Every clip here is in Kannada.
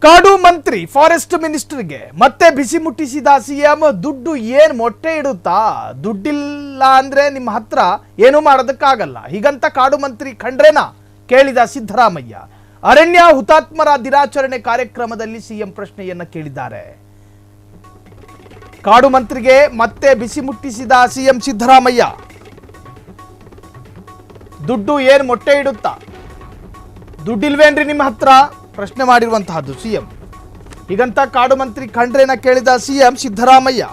ಕಾಡು ಮಂತ್ರಿ ಫಾರೆಸ್ಟ್ ಮಿನಿಸ್ಟರ್ಗೆ ಮತ್ತೆ ಬಿಸಿ ಮುಟ್ಟಿಸಿದ ಸಿಎಂ. ದುಡ್ಡು ಏನ್ ಮೊಟ್ಟೆ ಇಡುತ್ತಾ? ದುಡ್ಡಿಲ್ಲ ಅಂದ್ರೆ ನಿಮ್ಮ ಹತ್ರ ಏನು ಮಾಡೋದಕ್ಕಾಗಲ್ಲ, ಹೀಗಂತ ಕಾಡು ಮಂತ್ರಿ ಖಂಡ್ರೇನ ಕೇಳಿದ ಸಿದ್ದರಾಮಯ್ಯ. ಅರಣ್ಯ ಹುತಾತ್ಮರ ದಿನಾಚರಣೆ ಕಾರ್ಯಕ್ರಮದಲ್ಲಿ ಸಿಎಂ ಪ್ರಶ್ನೆಯನ್ನ ಕೇಳಿದ್ದಾರೆ. ಕಾಡು ಮಂತ್ರಿಗೆ ಮತ್ತೆ ಬಿಸಿ ಮುಟ್ಟಿಸಿದ ಸಿಎಂ ಸಿದ್ದರಾಮಯ್ಯ. ದುಡ್ಡು ಏನ್ ಮೊಟ್ಟೆ ಇಡುತ್ತಾ? ದುಡ್ಡಿಲ್ವೇನ್ರಿ ನಿಮ್ಮ ಹತ್ರ? ಪ್ರಶ್ನೆ ಮಾಡಿರುವಂತಹದ್ದು ಸಿಎಂ. ಹೀಗಂತ ಕಾಡು ಮಂತ್ರಿ ಖಂಡ್ರೇನ ಕೇಳಿದ ಸಿಎಂ ಸಿದ್ದರಾಮಯ್ಯ.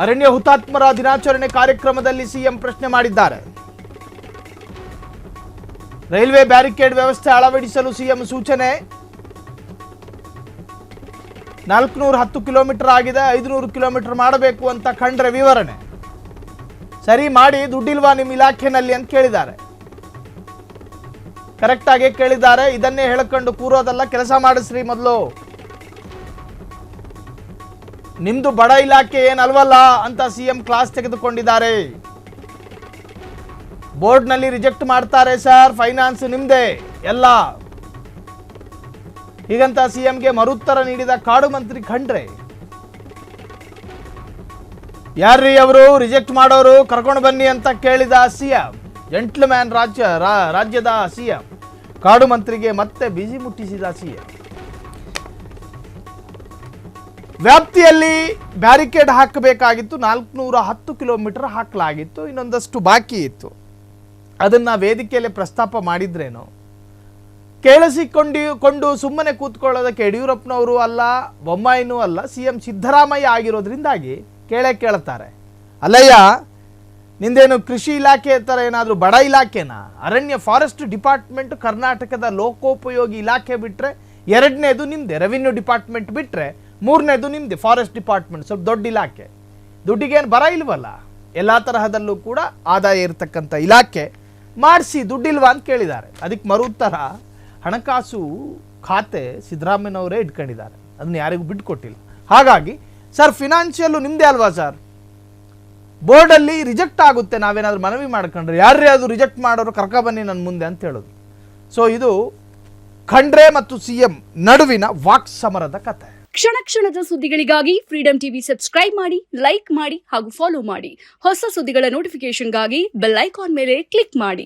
ಅರಣ್ಯ ಹುತಾತ್ಮರ ದಿನಾಚರಣೆ ಕಾರ್ಯಕ್ರಮದಲ್ಲಿ ಸಿಎಂ ಪ್ರಶ್ನೆ ಮಾಡಿದ್ದಾರೆ. ರೈಲ್ವೆ ಬ್ಯಾರಿಕೇಡ್ ವ್ಯವಸ್ಥೆ ಅಳವಡಿಸಲು ಸಿಎಂ ಸೂಚನೆ. 410 ಕಿಲೋಮೀಟರ್ ಆಗಿದೆ, 500 ಕಿಲೋಮೀಟರ್ ಮಾಡಬೇಕು ಅಂತ ಖಂಡ್ರೆ ವಿವರಣೆ. ಸರಿ ಮಾಡಿ, ದುಡ್ಡಿಲ್ವಾ ನಿಮ್ಮ ಇಲಾಖೆನಲ್ಲಿ ಅಂತ ಕೇಳಿದ್ದಾರೆ. ಕರೆಕ್ಟ್ ಆಗಿ ಕೇಳಿದ್ದಾರೆ. ಇದನ್ನೇ ಹೇಳ್ಕೊಂಡು ಕೂರೋದಲ್ಲ, ಕೆಲಸ ಮಾಡಿಸ್ರಿ ಮೊದಲು. ನಿಮ್ದು ಬಡ ಇಲಾಖೆ ಏನಲ್ವಲ್ಲ ಅಂತ ಸಿಎಂ ಕ್ಲಾಸ್ ತೆಗೆದುಕೊಂಡಿದ್ದಾರೆ. ಬೋರ್ಡ್ನಲ್ಲಿ ರಿಜೆಕ್ಟ್ ಮಾಡ್ತಾರೆ ಸರ್, ಫೈನಾನ್ಸ್ ನಿಮ್ದೇ ಎಲ್ಲ. ಹೀಗಂತ ಸಿಎಂಗೆ ಮರುತ್ತರ ನೀಡಿದ ಕಾಡು ಮಂತ್ರಿ ಖಂಡ್ರೆ. ಯಾರ್ರೀ ಅವರು ರಿಜೆಕ್ಟ್ ಮಾಡೋರು? ಕರ್ಕೊಂಡು ಬನ್ನಿ ಅಂತ ಕೇಳಿದ ಸಿಎಂ. ಜೆಂಟ್ಲ್ಮ್ಯಾನ್ ರಾಜ್ಯದ ಸಿಎಂ ಕಾಡು ಮಂತ್ರಿಗೆ ಮತ್ತೆ ಬಿಸಿ ಮುಟ್ಟಿಸಿದ ಸಿಎಂ. ವ್ಯಾಪ್ತಿಯಲ್ಲಿ ಬ್ಯಾರಿಕೇಡ್ ಹಾಕಬೇಕಾಗಿತ್ತು, 410 ಕಿಲೋಮೀಟರ್ ಹಾಕಲಾಗಿತ್ತು, ಇನ್ನೊಂದಷ್ಟು ಬಾಕಿ ಇತ್ತು. ಅದನ್ನ ವೇದಿಕೆಯಲ್ಲಿ ಪ್ರಸ್ತಾಪ ಮಾಡಿದ್ರೇನು? ಕೇಳಿಸಿಕೊಂಡು ಸುಮ್ಮನೆ ಕೂತ್ಕೊಳ್ಳೋದಕ್ಕೆ ಯಡಿಯೂರಪ್ಪನವರು ಅಲ್ಲ, ಬೊಮ್ಮಾಯಿನೂ ಅಲ್ಲ, ಸಿಎಂ ಸಿದ್ದರಾಮಯ್ಯ ಆಗಿರೋದ್ರಿಂದಾಗಿ ಕೇಳ್ತಾರೆ. ಅಲ್ಲಯ್ಯ, ನಿಂದೇನು ಕೃಷಿ ಇಲಾಖೆ ಥರ ಏನಾದರೂ ಬಡ ಇಲಾಖೆನಾ? ಅರಣ್ಯ ಫಾರೆಸ್ಟ್ ಡಿಪಾರ್ಟ್ಮೆಂಟ್ ಕರ್ನಾಟಕದ ಲೋಕೋಪಯೋಗಿ ಇಲಾಖೆ ಬಿಟ್ಟರೆ, ಎರಡನೇದು ನಿಮ್ಮದೆ ರೆವಿನ್ಯೂ ಡಿಪಾರ್ಟ್ಮೆಂಟ್ ಬಿಟ್ಟರೆ, ಮೂರನೇದು ನಿಮ್ಮದೆ ಫಾರೆಸ್ಟ್ ಡಿಪಾರ್ಟ್ಮೆಂಟ್. ಸ್ವಲ್ಪ ದೊಡ್ಡ ಇಲಾಖೆ. ದುಡ್ಡಿಗೇನು ಬರ ಇಲ್ವಲ್ಲ? ಎಲ್ಲ ತರಹದಲ್ಲೂ ಕೂಡ ಆದಾಯ ಇರತಕ್ಕಂಥ ಇಲಾಖೆ. ಮಾಡಿಸಿ, ದುಡ್ಡಿಲ್ವಾ ಅಂತ ಕೇಳಿದ್ದಾರೆ. ಅದಕ್ಕೆ ಮರುತ್ತರ ಹಣಕಾಸು ಖಾತೆ ಸಿದ್ದರಾಮಯ್ಯನವರೇ ಇಟ್ಕೊಂಡಿದ್ದಾರೆ, ಅದನ್ನು ಯಾರಿಗೂ ಬಿಟ್ಟುಕೊಟ್ಟಿಲ್ಲ. ಹಾಗಾಗಿ ಸರ್, ಫಿನಾನ್ಷಿಯಲ್ಲು ನಿಮ್ಮದೇ ಅಲ್ವಾ ಸರ್? ಬೋರ್ಡಲ್ಲಿ ರಿಜೆಕ್ಟ್ ಆಗುತ್ತೆ, ನಾವೇನಾದ್ರೂ ಮನವಿ ಮಾಡ್ಕೊಂಡ್ರೆ ಯಾರೇ ಅದು ರಿಜೆಕ್ಟ್ ಮಾಡೋರು ಕರ್ಕೊಬನ್ನಿ ನನ್ನ ಮುಂದೆ ಅಂತ ಹೇಳೋದು. ಸೊ ಇದು ಖಂಡ್ರೆ ಮತ್ತು ಸಿಎಂ ನಡುವಿನ ವಾಕ್ ಸಮರದ ಕತೆ. ಕ್ಷಣ ಕ್ಷಣದ ಸುದ್ದಿಗಳಿಗಾಗಿ ಫ್ರೀಡಂ ಟಿವಿ ಸಬ್ಸ್ಕ್ರೈಬ್ ಮಾಡಿ, ಲೈಕ್ ಮಾಡಿ ಹಾಗೂ ಫಾಲೋ ಮಾಡಿ. ಹೊಸ ಸುದ್ದಿಗಳ ನೋಟಿಫಿಕೇಶನ್ಗಾಗಿ ಬೆಲ್ ಐಕಾನ್ ಮೇಲೆ ಕ್ಲಿಕ್ ಮಾಡಿ.